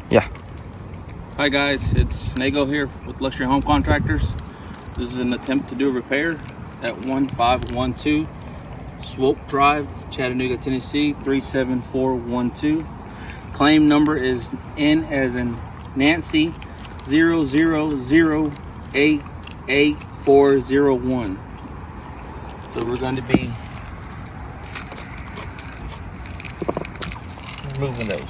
Yeah. Hi guys, it's Nago here with Luxury Home Contractors. This is an attempt to do a repair at 1512 Swope Drive, Chattanooga, Tennessee 37412. Claim number is N as in Nancy 000888401. So we're going to be removing those.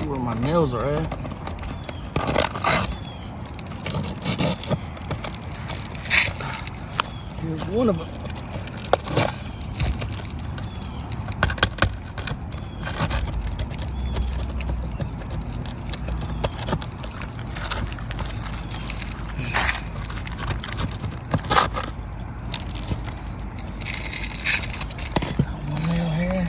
Where my nails are at. Here's one of them. One nail here.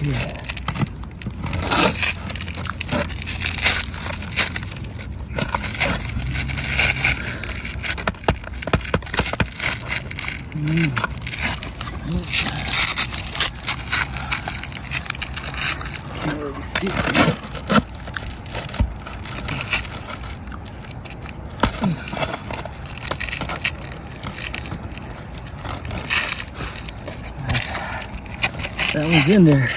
Yeah. Can't really see. That one's in there.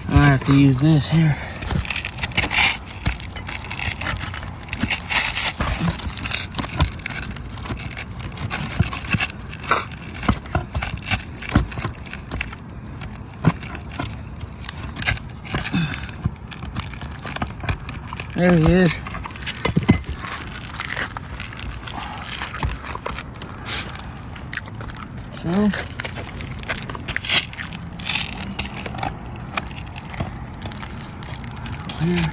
I have to use this here. There he is. So here.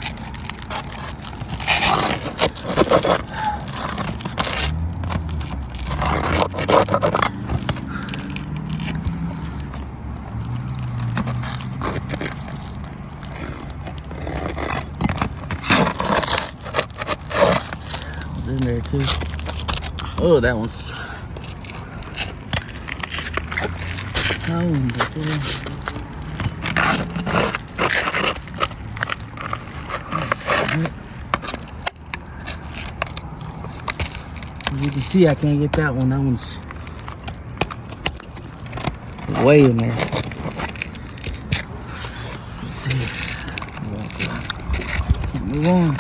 In there too. Oh, that one's. As you can see, I can't get that one. That one's way in there. Let's see. Can't move on.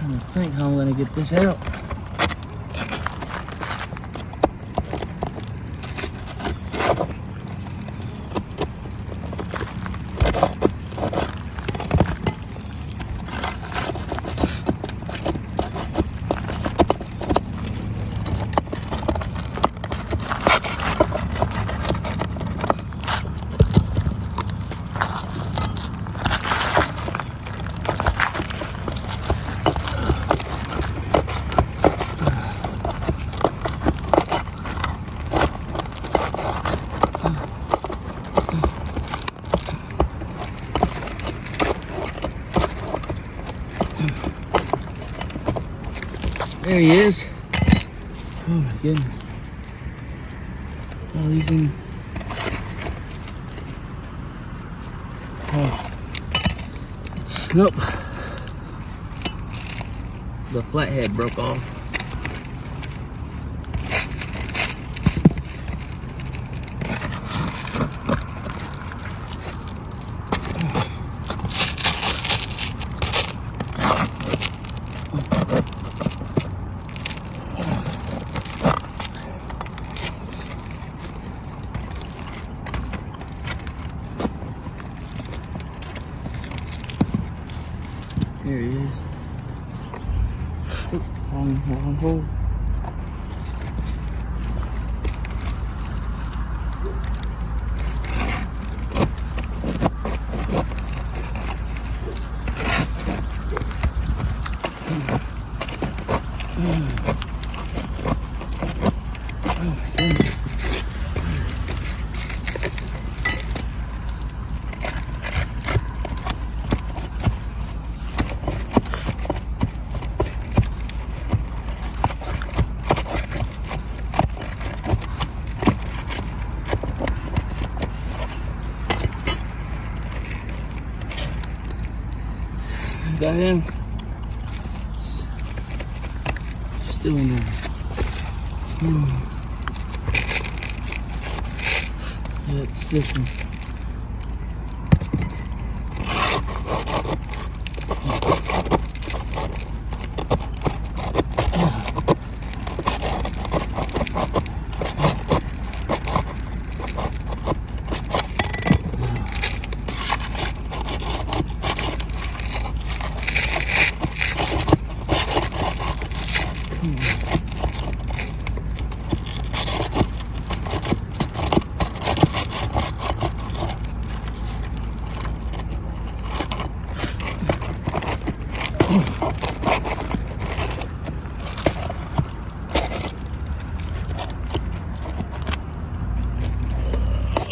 I think how I'm gonna get this out. There he is. Oh my goodness. Oh, he's in. Oh. Nope. The flathead broke off. Here he is. Wrong hole. Got him. Still in there. Yeah, it's this one.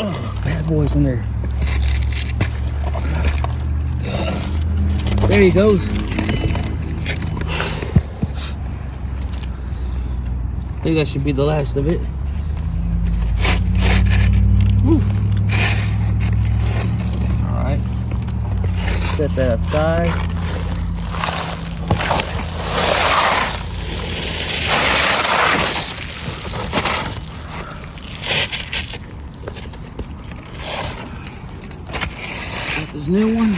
Oh, bad boys in there. There he goes. I think that should be the last of it. Woo. All right. Set that aside. Got this new one.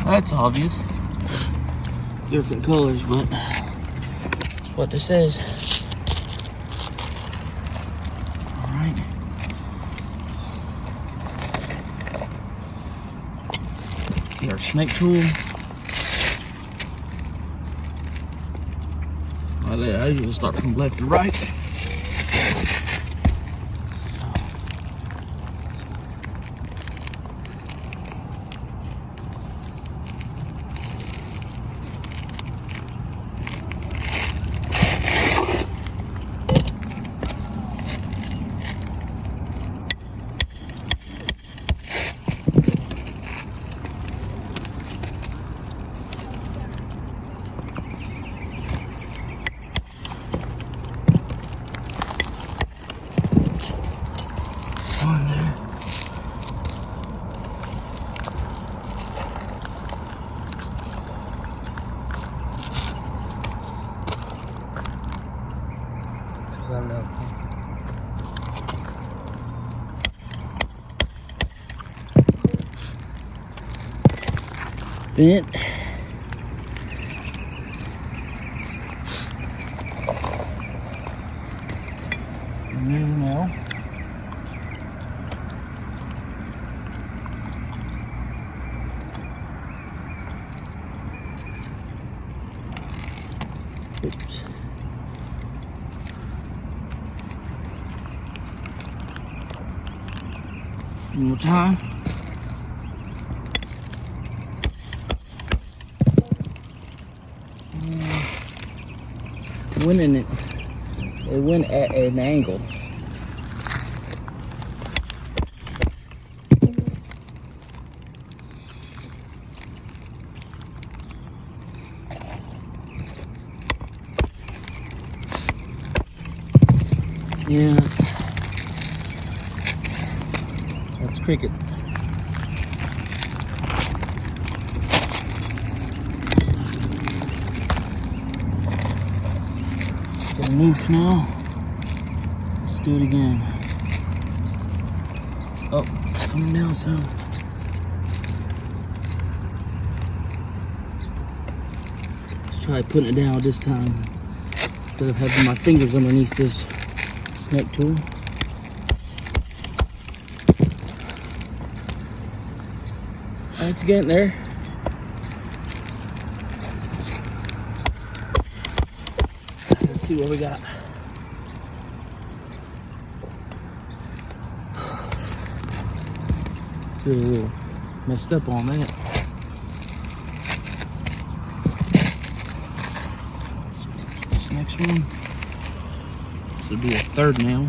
That's obvious. Different colors, but that's what this is. All right. Get our snake tool. I usually start from left to right. Bent. Now. Oops. One more time. It went at an angle. Yeah, that's cricket. Got a noof now. Let's do it again. Oh, it's coming down some. Let's try putting it down this time instead of having my fingers underneath this snake tool. It's getting there. Let's see what we got. Feel a little messed up on that. This next one. This will be a third nail.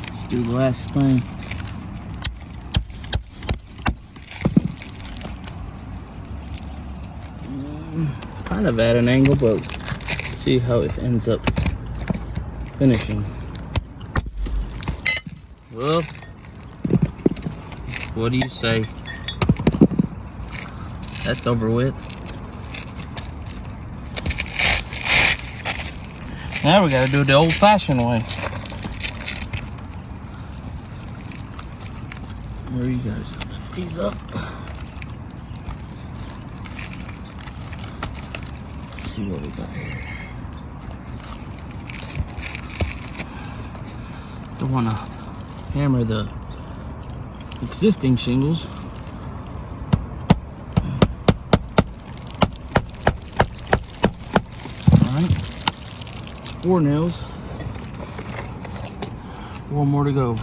Let's do the last thing. Kind of at an angle, but see how it ends up finishing. Well, what do you say? That's over with. Now we gotta do it the old-fashioned way. Where are you guys? These up. Let's see what we got here. Don't wanna hammer the existing shingles. Alright, 4 nails, 4 more to go.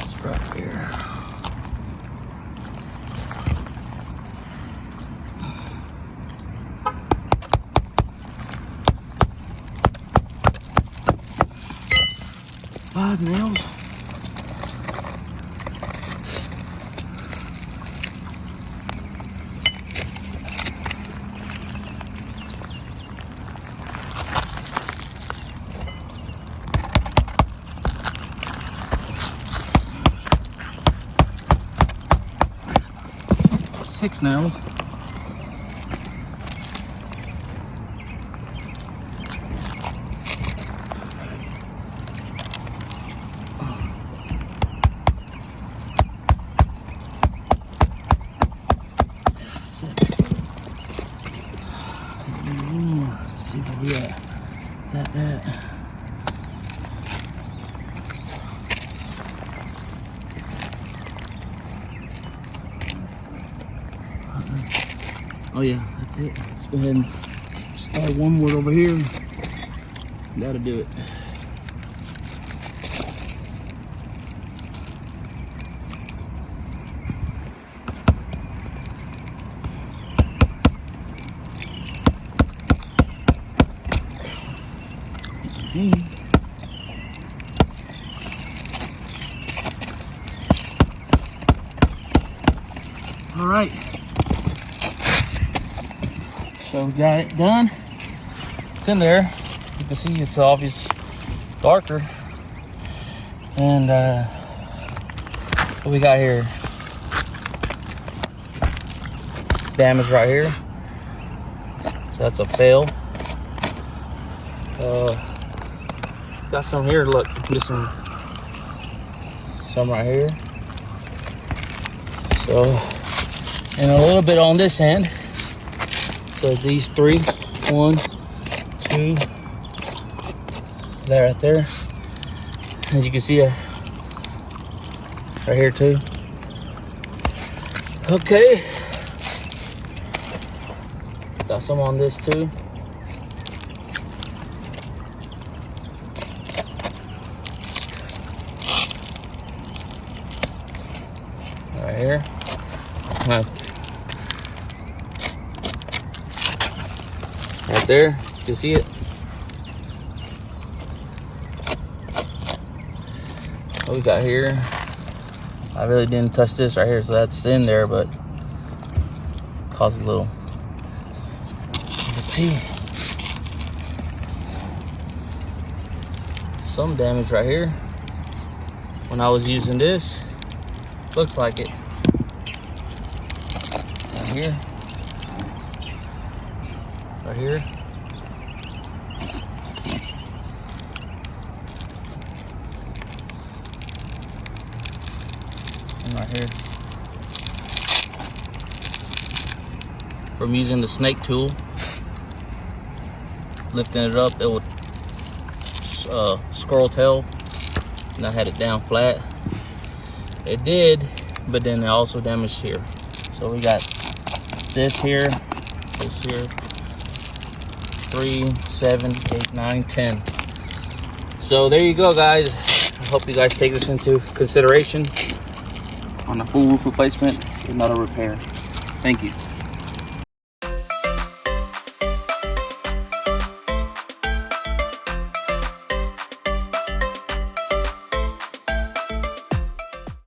It's right here. Five nails. Six nails. Let's see where we at. That. Oh yeah, that's it. Let's go ahead and start one more over here. That'll do it. All right, so we got it done. It's in there. You can see it's obvious darker. And what we got here? Damage right here. So that's a fail. Got some here. Look, some right here. So, and a little bit on this end. So these 3, 1, 2, there, right there. As you can see, right here too. Okay. Got some on this too. Right here. Right there, you can see it. What we got here? I really didn't touch this right here, so that's in there, but caused a little, let's see, some damage right here. When I was using this, looks like it. Right here. Right here. And right here. From using the snake tool, lifting it up, it would squirrel tail, and I had it down flat. It did, but then it also damaged here. So we got this here, 3, 7, 8, 9, 10. So there you go, guys. I hope you guys take this into consideration on a full roof replacement, if not a repair. Thank you.